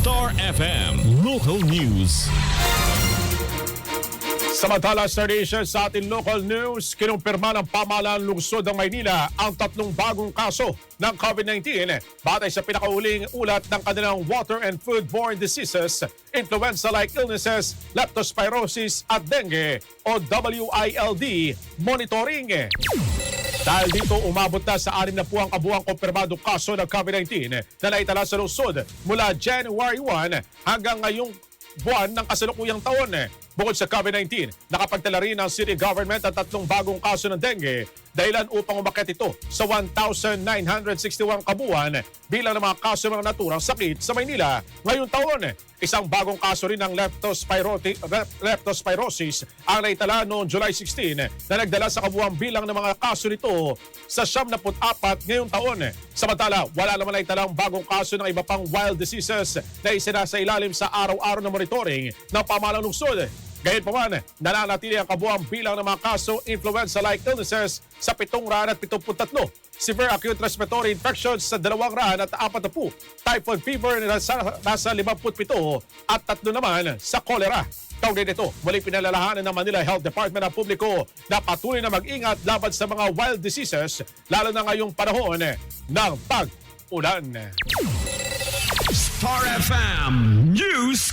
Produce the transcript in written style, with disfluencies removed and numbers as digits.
Star FM Local News. Samantala, Star Nation, sa ating local news, kinumpirma ng pamahalaan lungsod ng Maynila ang 3 bagong kaso ng COVID-19 batay sa pinakauling ulat ng kanilang water and foodborne diseases, influenza-like illnesses, leptospirosis at dengue o WILD monitoring. Dahil dito, umabot na sa 6 na po ang kabuang kumpirmadong kaso ng COVID-19 na naitala sa lungsod mula January 1 hanggang ngayong buwan ng kasalukuyang taon. Bukod sa COVID-19, nakapagtala rin ang city government ang 3 bagong kaso ng dengue dahilan upang umakyat ito sa 1,961 kabuuan bilang ng mga kaso ng naturang sakit sa Maynila ngayong taon. Isang bagong kaso rin ng leptospirosis ang naitala noong July 16 na nagdala sa kabuuang bilang ng mga kaso nito sa 74 ngayong taon. Samantala, wala naman naitalang bagong kaso ng iba pang wild diseases na isinasailalim sa araw-araw na monitoring ng pamahalang lungsod. Gayunpaman, nananatili ang kabuuang bilang ng mga kaso influenza-like illnesses sa 773, severe acute respiratory infections sa 240, typhoid fever na nasa 57 at 3 naman sa cholera. Kaugnay nito, muli pinalalahanan ng Manila Health Department ng publiko na patuloy na mag-ingat laban sa mga wild diseases lalo na ngayong panahon ng pag-ulan. Star FM News